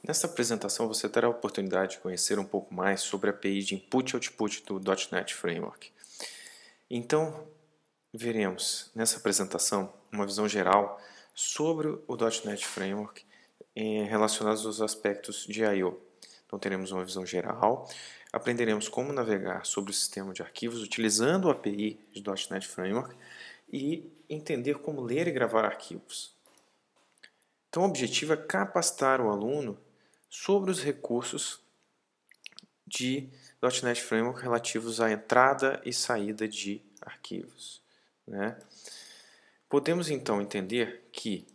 Nesta apresentação você terá a oportunidade de conhecer um pouco mais sobre a API de Input e Output do .NET Framework. Então, veremos nessa apresentação uma visão geral sobre o .NET Framework relacionados aos aspectos de I/O. Então teremos uma visão geral, aprenderemos como navegar sobre o sistema de arquivos utilizando a API de .NET Framework e entender como ler e gravar arquivos. Então o objetivo é capacitar o aluno sobre os recursos de .NET Framework relativos à entrada e saída de arquivos, né? Podemos então entender que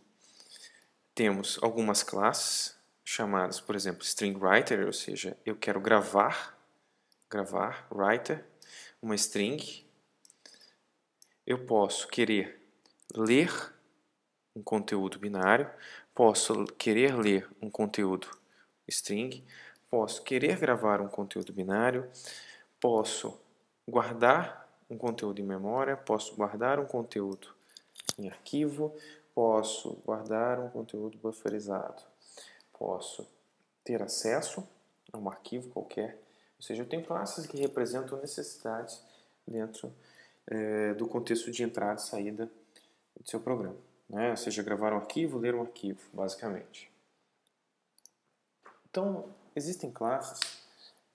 temos algumas classes chamadas, por exemplo, string writer, ou seja, eu quero gravar writer, uma string. Eu posso querer ler um conteúdo binário, posso querer ler um conteúdo string, posso querer gravar um conteúdo binário, posso guardar um conteúdo em memória, posso guardar um conteúdo em arquivo, posso guardar um conteúdo bufferizado, posso ter acesso a um arquivo qualquer, ou seja, eu tenho classes que representam necessidades dentro do contexto de entrada e saída do seu programa, né? Ou seja, gravar um arquivo, ler um arquivo, basicamente. Então, existem classes,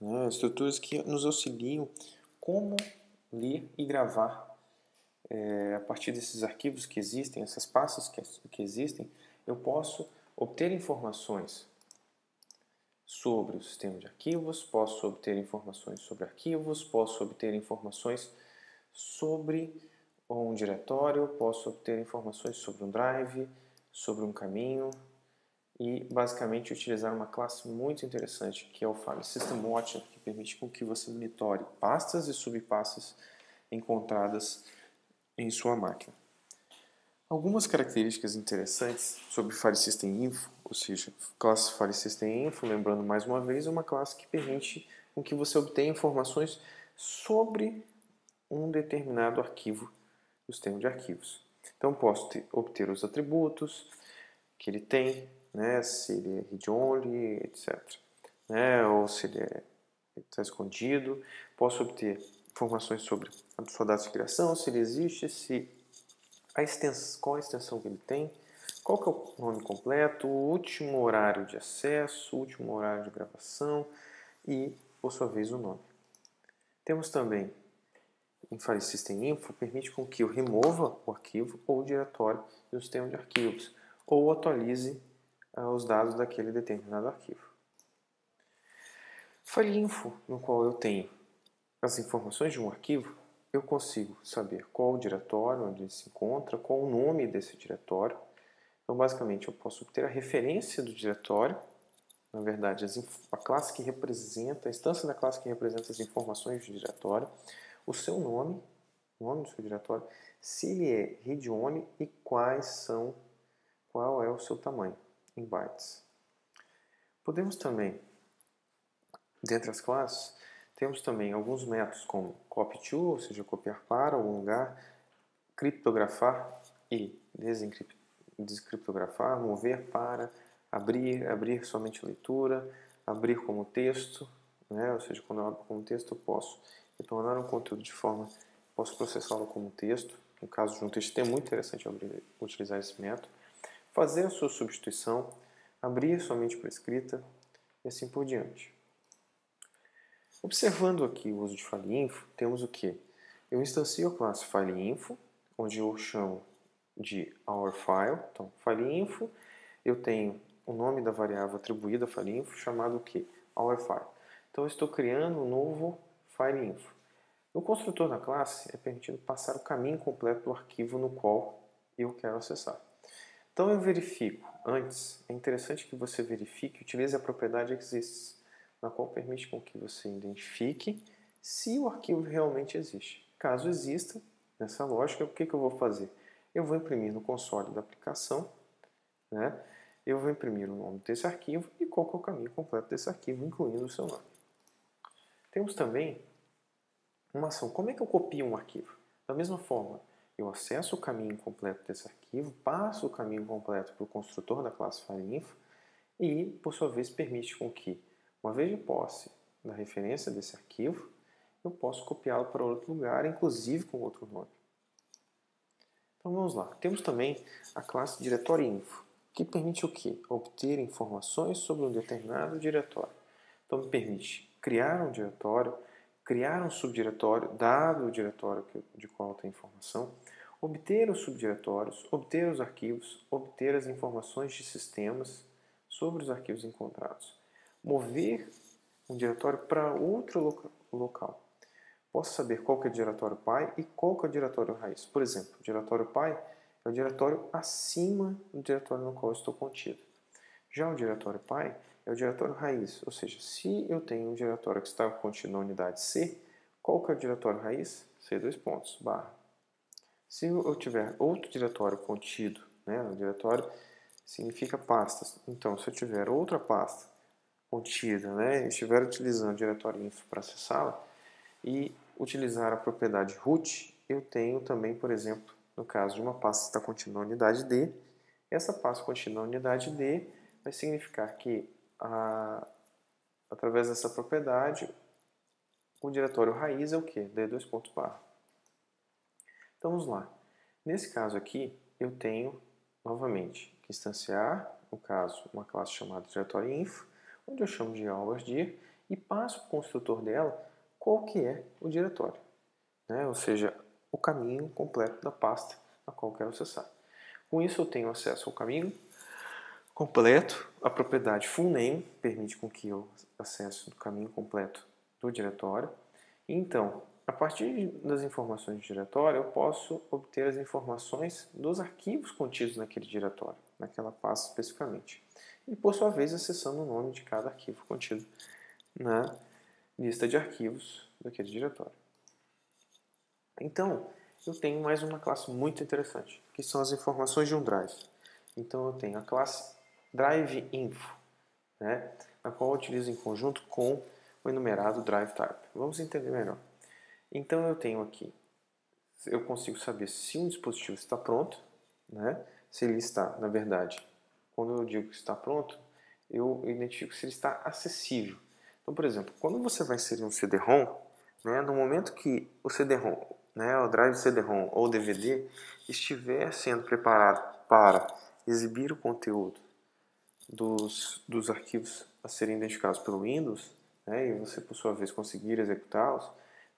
né, estruturas que nos auxiliam como ler e gravar a partir desses arquivos que existem, essas pastas que existem. Eu posso obter informações sobre o sistema de arquivos, posso obter informações sobre arquivos, posso obter informações sobre um diretório, posso obter informações sobre um drive, sobre um caminho e basicamente utilizar uma classe muito interessante que é o File System Watcher, que permite com que você monitore pastas e subpastas encontradas em sua máquina. Algumas características interessantes sobre File System Info, ou seja, classe File System Info, lembrando mais uma vez, é uma classe que permite com que você obtenha informações sobre um determinado arquivo do sistema de arquivos. Então, posso obter os atributos que ele tem, né, se ele é read-only, etc. Né, ou se ele está escondido. Posso obter informações sobre a sua data de criação, se ele existe, qual a extensão que ele tem, qual que é o nome completo, o último horário de acesso, o último horário de gravação e, por sua vez, o nome. Temos também em File System Info, permite com que eu remova o arquivo ou o diretório do sistema de arquivos ou atualize os dados daquele determinado arquivo. File Info, no qual eu tenho as informações de um arquivo, eu consigo saber qual o diretório onde ele se encontra, qual o nome desse diretório. Então, basicamente, eu posso obter a referência do diretório, na verdade, a classe que representa, a instância da classe que representa as informações do diretório, o seu nome, o nome do seu diretório, se ele é read-only e qual é o seu tamanho em bytes. Podemos também, dentre as classes, temos também alguns métodos como copy to, ou seja, copiar para algum lugar, criptografar e descriptografar, mover para, abrir somente leitura, abrir como texto, né? Ou seja, quando eu abro como texto eu posso retornar um conteúdo de forma, posso processá-lo como texto, no caso de um texto é muito interessante utilizar esse método, fazer a sua substituição, abrir somente para escrita e assim por diante. Observando aqui o uso de FileInfo, temos o que? Eu instancio a classe FileInfo, onde eu chamo de OurFile. Então, FileInfo, eu tenho o nome da variável atribuída a FileInfo, chamado o que? OurFile. Então, eu estou criando um novo FileInfo. No construtor da classe, é permitido passar o caminho completo do arquivo no qual eu quero acessar. Então, eu verifico. Antes, é interessante que você verifique e utilize a propriedade exists, na qual permite com que você identifique se o arquivo realmente existe. Caso exista, nessa lógica, o que eu vou fazer? Eu vou imprimir no console da aplicação, né? Eu vou imprimir o nome desse arquivo e qual é o caminho completo desse arquivo, incluindo o seu nome. Temos também uma ação. Como é que eu copio um arquivo? Da mesma forma, eu acesso o caminho completo desse arquivo, passo o caminho completo para o construtor da classe FileInfo e, por sua vez, permite com que, uma vez de posse da referência desse arquivo, eu posso copiá-lo para outro lugar, inclusive com outro nome. Então vamos lá. Temos também a classe diretório-info, que permite o quê? Obter informações sobre um determinado diretório. Então me permite criar um diretório, criar um subdiretório, dado o diretório de qual tem informação, obter os subdiretórios, obter os arquivos, obter as informações de sistemas sobre os arquivos encontrados, mover um diretório para outro local. Posso saber qual que é o diretório pai e qual que é o diretório raiz. Por exemplo, o diretório pai é o diretório acima do diretório no qual eu estou contido. Já o diretório pai é o diretório raiz, ou seja, se eu tenho um diretório que está contido na unidade C, qual que é o diretório raiz? C dois pontos, barra. Se eu tiver outro diretório contido, o diretório significa pastas. Então, se eu tiver outra pasta contida, e estiver utilizando o diretório info para acessá-la e utilizar a propriedade root, eu tenho também, por exemplo, no caso de uma pasta que está contida na unidade D, essa pasta contida na unidade D vai significar que, através dessa propriedade, o diretório raiz é o quê? D2 pontos barra. Então vamos lá. Nesse caso aqui, eu tenho, novamente, que instanciar, no caso, uma classe chamada diretório info, onde eu chamo de hours_dir e passo para o construtor dela qual que é o diretório, ou seja, o caminho completo da pasta a qual eu quero acessar. Com isso eu tenho acesso ao caminho completo, a propriedade fullName permite com que eu acesse o caminho completo do diretório. Então, a partir das informações do diretório, eu posso obter as informações dos arquivos contidos naquele diretório, naquela pasta especificamente. E, por sua vez, acessando o nome de cada arquivo contido na lista de arquivos daquele diretório. Então, eu tenho mais uma classe muito interessante, que são as informações de um drive. Então, eu tenho a classe drive_info, na qual eu utilizo em conjunto com o enumerado drive_type. Vamos entender melhor. Então, eu tenho aqui, eu consigo saber se um dispositivo está pronto, se ele está, na verdade, quando eu digo que está pronto, eu identifico se ele está acessível. Então, por exemplo, quando você vai inserir um CD-ROM, no momento que o CD-ROM, o drive CD-ROM ou DVD estiver sendo preparado para exibir o conteúdo dos arquivos a serem identificados pelo Windows, e você, por sua vez, conseguir executá-los,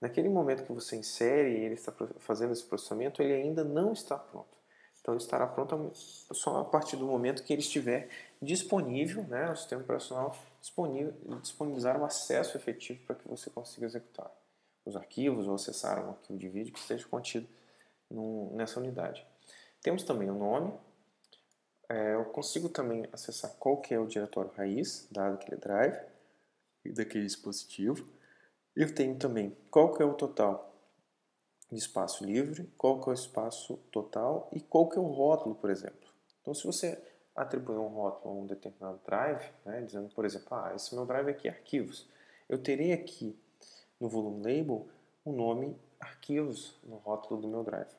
naquele momento que você insere e ele está fazendo esse processamento, ele ainda não está pronto. Então, ele estará pronto só a partir do momento que ele estiver disponível, o sistema operacional disponibilizar um acesso efetivo para que você consiga executar os arquivos ou acessar um arquivo de vídeo que esteja contido nessa unidade. Temos também o nome. Eu consigo também acessar qual que é o diretório raiz, dado aquele drive, daquele dispositivo. Eu tenho também qual que é o total de espaço livre, qual que é o espaço total e qual que é o rótulo, por exemplo. Então, se você atribuir um rótulo a um determinado drive, dizendo, por exemplo, esse meu drive aqui é arquivos, eu terei aqui no volume label o nome arquivos no rótulo do meu drive.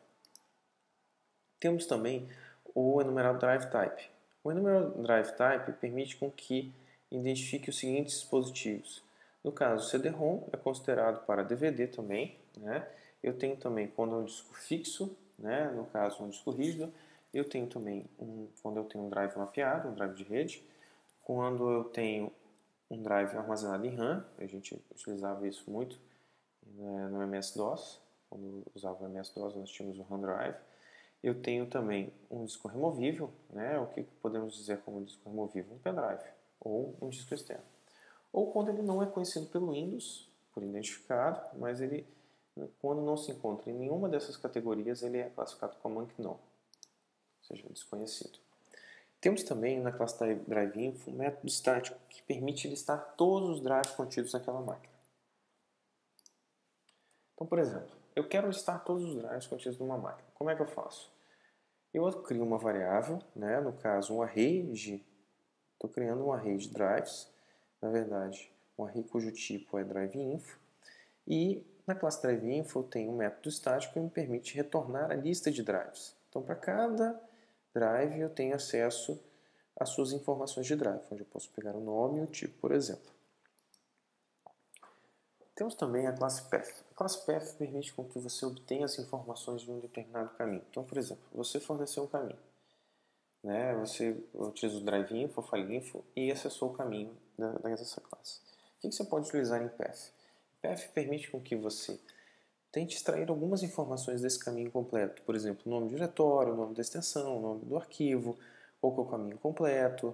Temos também o enumerado drive type. O enumerado drive type permite com que identifique os seguintes dispositivos. No caso, o CD-ROM é considerado para DVD também. Eu tenho também quando é um disco fixo, no caso um disco rígido. Eu tenho também quando eu tenho um drive mapeado, um drive de rede. Quando eu tenho um drive armazenado em RAM, a gente utilizava isso muito no MS-DOS. Quando usava o MS-DOS, nós tínhamos o RAM drive. Eu tenho também um disco removível, o que podemos dizer como disco removível? Um pendrive ou um disco externo. Ou quando ele não é conhecido pelo Windows, por identificado, mas ele, quando não se encontra em nenhuma dessas categorias, ele é classificado como unknown, ou seja, desconhecido. Temos também na classe drive_info um método estático que permite listar todos os drives contidos naquela máquina. Então, por exemplo, eu quero listar todos os drives contidos numa máquina. Como é que eu faço? Eu crio uma variável, no caso um array estou criando um array de drives, na verdade, um array cujo tipo é drive_info, e na classe drive_info eu tenho um método estático que me permite retornar a lista de drives. Então, para cada drive eu tenho acesso as suas informações de drive, onde eu posso pegar o nome e o tipo, por exemplo. Temos também a classe Path. A classe Path permite com que você obtenha as informações de um determinado caminho. Então, por exemplo, você forneceu um caminho, né? Você utiliza o drive.info, file.info e acessou o caminho dessa classe. O que você pode utilizar em Path? Path permite com que você tente extrair algumas informações desse caminho completo. Por exemplo, o nome do diretório, o nome da extensão, o nome do arquivo, qual que é o caminho completo,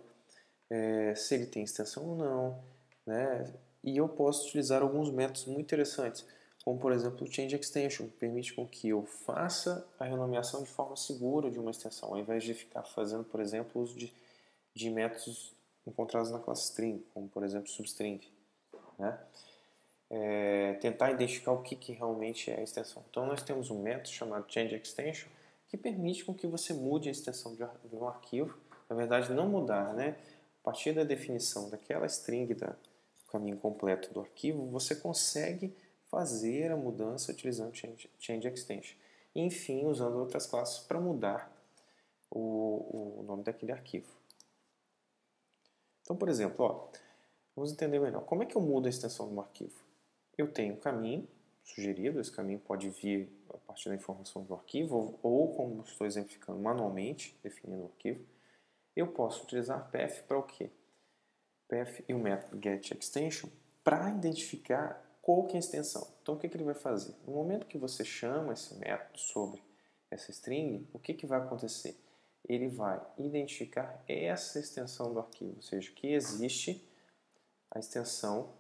se ele tem extensão ou não, né? E eu posso utilizar alguns métodos muito interessantes, como por exemplo o Change Extension, que permite com que eu faça a renomeação de forma segura de uma extensão, ao invés de ficar fazendo, por exemplo, uso de métodos encontrados na classe string, como por exemplo substring, né? Tentar identificar o que realmente é a extensão. Então nós temos um método chamado Change Extension, que permite com que você mude a extensão de um arquivo, na verdade não mudar, né? A partir da definição daquela string do caminho completo do arquivo, você consegue fazer a mudança utilizando Change Extension. E, enfim, usando outras classes para mudar o nome daquele arquivo. Então, por exemplo, vamos entender melhor. Como é que eu mudo a extensão de um arquivo? Eu tenho um caminho sugerido, esse caminho pode vir a partir da informação do arquivo, ou como estou exemplificando, manualmente, definindo o arquivo. Eu posso utilizar path para o quê? Path e o método getExtension para identificar qual que é a extensão. Então, o que ele vai fazer? No momento que você chama esse método sobre essa string, o que vai acontecer? Ele vai identificar essa extensão do arquivo, ou seja, que existe a extensão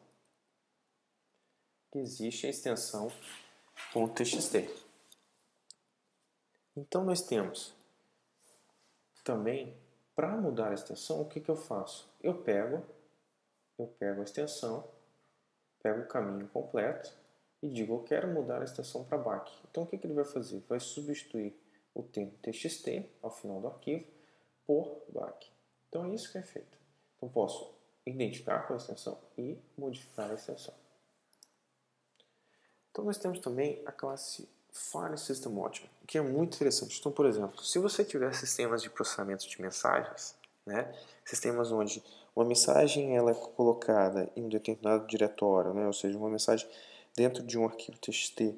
.txt. Então, nós temos também, para mudar a extensão, o que eu faço? Eu pego a extensão, pego o caminho completo e digo, eu quero mudar a extensão para BAC. Então, o que ele vai fazer? Vai substituir o termo txt ao final do arquivo por BAC. Então, é isso que é feito. Então, posso identificar qual é a extensão e modificar a extensão. Então, nós temos também a classe File System Watcher, que é muito interessante. Então, por exemplo, se você tiver sistemas de processamento de mensagens, né, sistemas onde uma mensagem ela é colocada em um determinado diretório, né, ou seja, uma mensagem dentro de um arquivo TXT,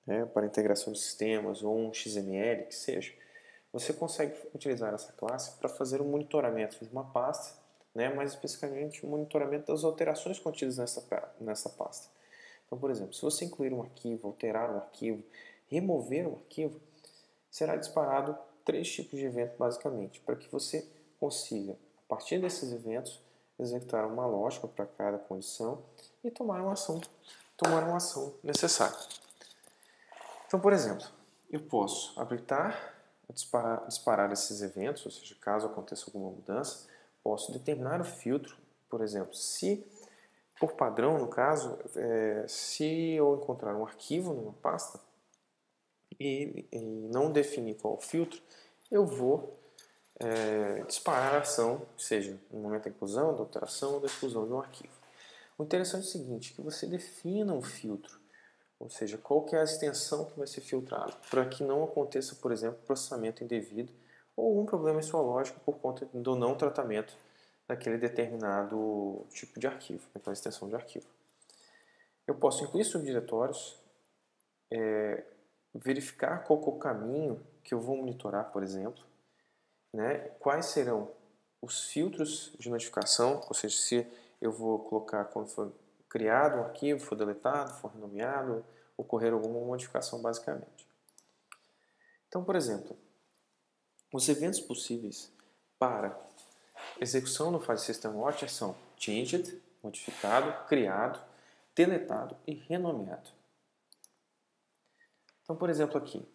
né, para integração de sistemas, ou um XML, que seja, você consegue utilizar essa classe para fazer o monitoramento de uma pasta, né, mais especificamente o monitoramento das alterações contidas nessa pasta. Então, por exemplo, se você incluir um arquivo, alterar um arquivo, remover um arquivo, será disparado 3 tipos de evento basicamente, para que você consiga, a partir desses eventos, executar uma lógica para cada condição e tomar uma ação necessária. Então, por exemplo, eu posso habilitar, disparar esses eventos, ou seja, caso aconteça alguma mudança, posso determinar o filtro, por exemplo, se por padrão, no caso, se eu encontrar um arquivo numa pasta e não definir qual é o filtro, eu vou disparar a ação, seja no momento da inclusão, da alteração ou da exclusão de um arquivo. O interessante é o seguinte, que você defina um filtro, ou seja, qual que é a extensão que vai ser filtrada, para que não aconteça, por exemplo, processamento indevido ou algum problema em sua lógica por conta do não tratamento daquele determinado tipo de arquivo, daquela extensão de arquivo. Eu posso incluir subdiretórios, verificar qual é o caminho que eu vou monitorar, por exemplo, né? Quais serão os filtros de notificação, ou seja, se eu vou colocar quando for criado um arquivo, for deletado, for renomeado, ocorrer alguma modificação basicamente. Então, por exemplo, os eventos possíveis para execução no File System Watcher são changed, modificado, criado, deletado e renomeado. Então, por exemplo, aqui,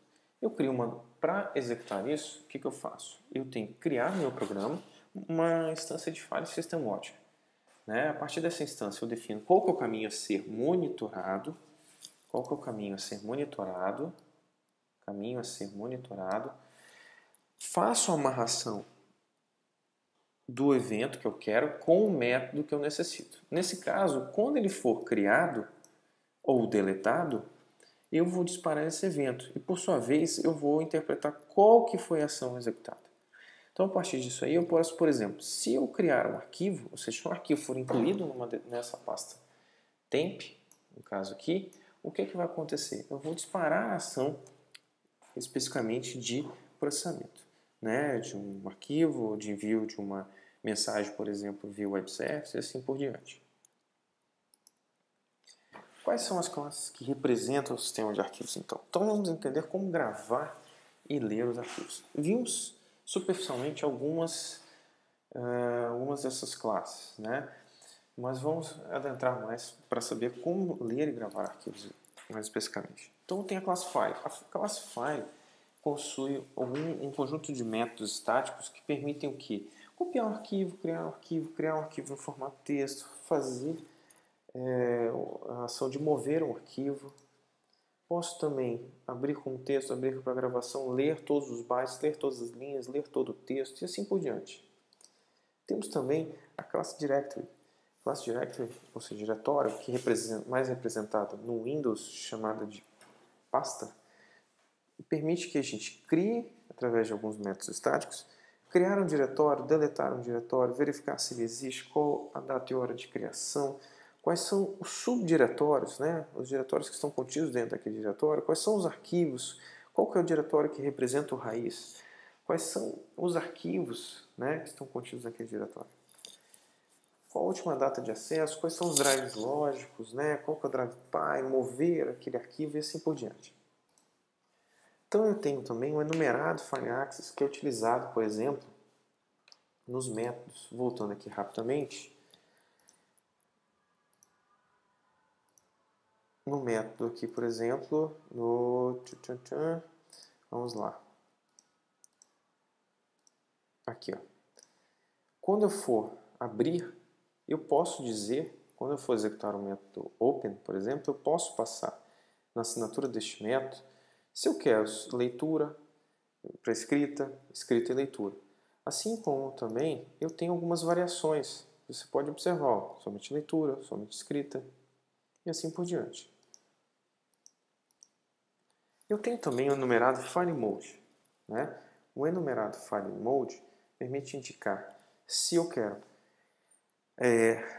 eu crio para executar isso, o que eu faço? Eu tenho que criar no meu programa uma instância de File System Watcher. Né? A partir dessa instância, eu defino qual que é o caminho a ser monitorado, faço a amarração do evento que eu quero com o método que eu necessito. Nesse caso, quando ele for criado ou deletado, eu vou disparar esse evento e, por sua vez, eu vou interpretar qual que foi a ação executada. Então, a partir disso aí, eu posso, por exemplo, se eu criar um arquivo, ou seja, se um arquivo for incluído nessa pasta temp, no caso aqui, o que vai acontecer? Eu vou disparar a ação especificamente de processamento, né, de um arquivo, de envio de uma mensagem, por exemplo, via web service e assim por diante. Quais são as classes que representam o sistema de arquivos, então? Então vamos entender como gravar e ler os arquivos. Vimos superficialmente algumas dessas classes, né? Mas vamos adentrar mais para saber como ler e gravar arquivos mais especificamente. Então tem a classe File. A classe File possui um conjunto de métodos estáticos que permitem o quê? Copiar um arquivo, criar um arquivo em formato texto, fazer a ação de mover um arquivo. Posso também abrir como texto, abrir para gravação, ler todos os bytes, ler todas as linhas, ler todo o texto e assim por diante. Temos também a classe Directory. A classe Directory, ou seja, diretório, que mais representada no Windows, chamada de pasta, permite que a gente crie, através de alguns métodos estáticos, criar um diretório, deletar um diretório, verificar se ele existe, qual a data e hora de criação, quais são os subdiretórios, né? Os diretórios que estão contidos dentro daquele diretório, quais são os arquivos, qual que é o diretório que representa o raiz, quais são os arquivos, né, que estão contidos naquele diretório. Qual a última data de acesso, quais são os drives lógicos, né, qual que é o drive pai, mover aquele arquivo e assim por diante. Então eu tenho também o enumerado File Access, que é utilizado, por exemplo, nos métodos. Voltando aqui rapidamente, no método aqui, por exemplo, vamos lá. Aqui, ó. Quando eu for abrir, eu posso dizer, quando eu for executar o método open, por exemplo, eu posso passar na assinatura deste método se eu quero leitura para escrita, escrita e leitura. Assim como também eu tenho algumas variações. Você pode observar, ó, somente leitura, somente escrita e assim por diante. Eu tenho também o enumerado File Mode, né? O enumerado File Mode permite indicar se eu quero,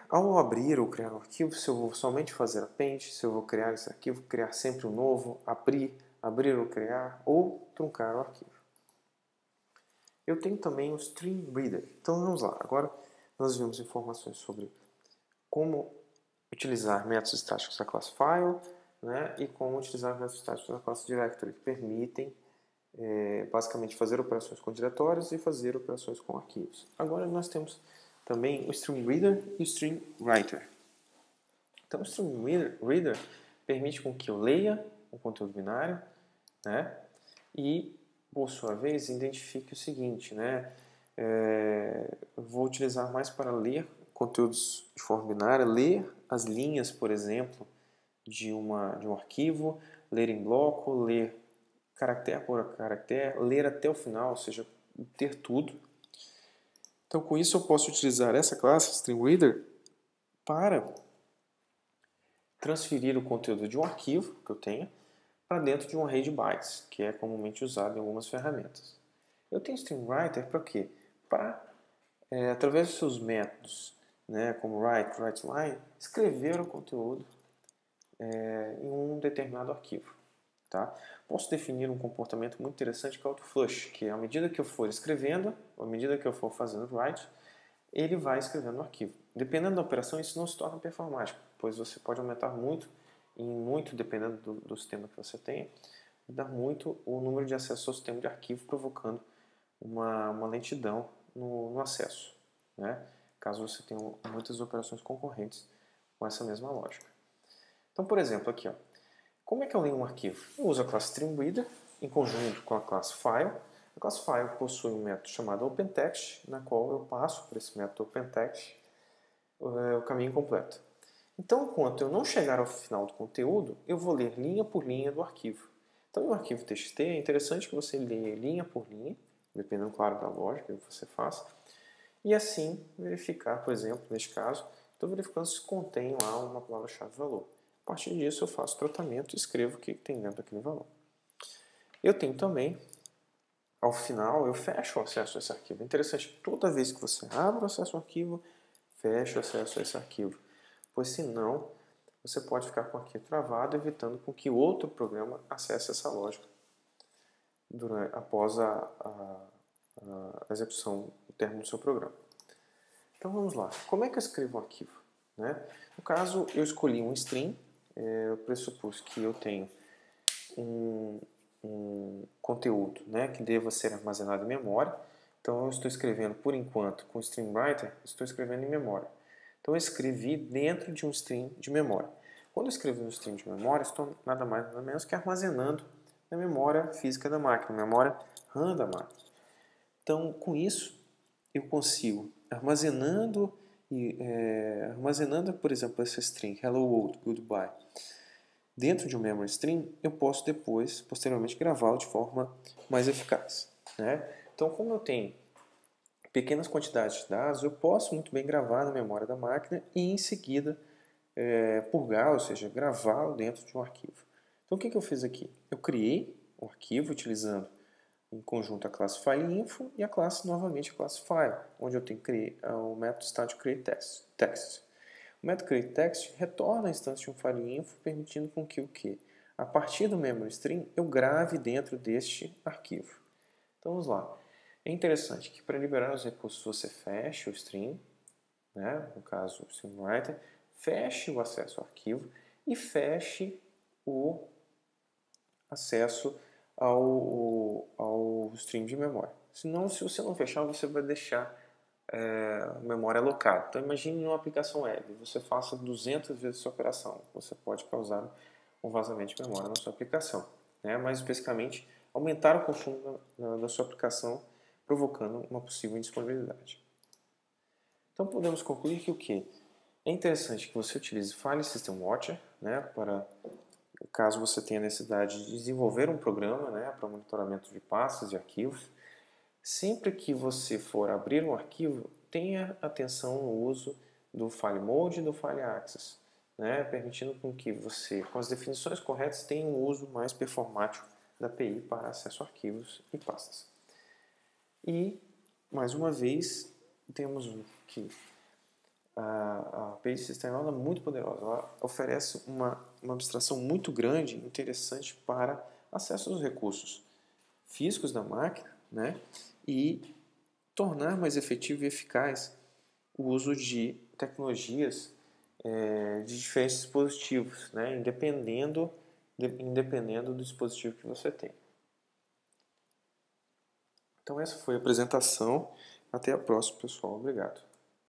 ao abrir ou criar um arquivo, se eu vou somente fazer append, se eu vou criar esse arquivo, criar sempre um novo, abrir ou criar, ou truncar o arquivo. Eu tenho também o Stream Reader. Então vamos lá. Agora nós vimos informações sobre como utilizar métodos estáticos da classe File, né, e como utilizar métodos estáticos da classe Directory, que permitem basicamente fazer operações com diretórios e fazer operações com arquivos. Agora nós temos também o Stream Reader e o Stream Writer. Então o Stream Reader permite com que eu leia o conteúdo binário, né, e por sua vez identifique o seguinte, né, vou utilizar mais para ler conteúdos de forma binária, ler as linhas, por exemplo, de um arquivo, ler em bloco, ler caractere por caractere, ler até o final, ou seja, ter tudo. Então, com isso, eu posso utilizar essa classe, Stream Reader, para transferir o conteúdo de um arquivo que eu tenha para dentro de um array de bytes, que é comumente usado em algumas ferramentas. Eu tenho Stream Writer para quê? Para, através dos seus métodos, né, como writeLine, escrever o conteúdo em um determinado arquivo. Tá? Posso definir um comportamento muito interessante que é o autoflush, que à medida que eu for escrevendo, à medida que eu for fazendo write, ele vai escrevendo no arquivo. Dependendo da operação, isso não se torna performático, pois você pode aumentar muito, dependendo do sistema que você tenha, dar muito o número de acesso ao sistema de arquivo, provocando uma lentidão no acesso, né? Caso você tenha muitas operações concorrentes com essa mesma lógica. Então, por exemplo, aqui, ó, como é que eu leio um arquivo? Eu uso a classe StreamReader em conjunto com a classe File. A classe File possui um método chamado OpenText, na qual eu passo por esse método OpenText o caminho completo. Então, enquanto eu não chegar ao final do conteúdo, eu vou ler linha por linha do arquivo. Então, no arquivo TXT, é interessante que você leia linha por linha, dependendo, claro, da lógica que você faça, e assim verificar, por exemplo, neste caso, estou verificando se contém lá uma palavra-chave valor. A partir disso, eu faço tratamento e escrevo o que tem dentro daquele valor. Eu tenho também ao final eu fecho o acesso a esse arquivo. É interessante que toda vez que você abre o acesso ao arquivo, feche o acesso a esse arquivo, pois senão você pode ficar com o arquivo travado, evitando com que outro programa acesse essa lógica após a execução, o término do seu programa. Então vamos lá. Como é que eu escrevo um arquivo? Né? No caso, eu escolhi um string, eu pressupus que eu tenho um conteúdo, né, que deva ser armazenado em memória. Então eu estou escrevendo, por enquanto, com o Stream Writer, estou escrevendo em memória. Então eu escrevi dentro de um stream de memória. Quando eu escrevo no stream de memória, estou nada mais nada menos que armazenando na memória física da máquina, memória RAM da máquina. Então, com isso, eu consigo, armazenando, por exemplo, essa string Hello World, Goodbye, dentro de um memory stream, eu posso depois, posteriormente, gravá-lo de forma mais eficaz. Né? Então, como eu tenho pequenas quantidades de dados, eu posso muito bem gravar na memória da máquina e, em seguida, purgar, ou seja, gravá-lo dentro de um arquivo. Então, o que eu fiz aqui? Eu criei um arquivo utilizando em conjunto a classe FileInfo e a classe, novamente, a classe File, onde eu tenho o método static createText. O método createText retorna a instância de um FileInfo, permitindo com que o quê? A partir do memory stream, eu grave dentro deste arquivo. Então, vamos lá. É interessante que para liberar os recursos você feche o stream, né? No caso o stream writer, feche o acesso ao arquivo e feche o acesso ao stream de memória. Senão, se você não fechar, você vai deixar a memória alocada. Então, imagine uma aplicação web, você faça 200 vezes essa operação. Você pode causar um vazamento de memória na sua aplicação. Né? Mais especificamente, aumentar o consumo da sua aplicação, provocando uma possível indisponibilidade. Então, podemos concluir que o quê? É interessante que você utilize File System Watcher, né, para caso você tenha necessidade de desenvolver um programa, né, para monitoramento de pastas e arquivos. Sempre que você for abrir um arquivo, tenha atenção no uso do File Mode e do File Access, né, permitindo com que você, com as definições corretas, tenha um uso mais performático da API para acesso a arquivos e pastas. E, mais uma vez, temos que a API System é muito poderosa. Ela oferece uma abstração muito grande, interessante para acesso aos recursos físicos da máquina, né? E tornar mais efetivo e eficaz o uso de tecnologias de diferentes dispositivos, né? Independendo do dispositivo que você tem. Então essa foi a apresentação. Até a próxima, pessoal. Obrigado.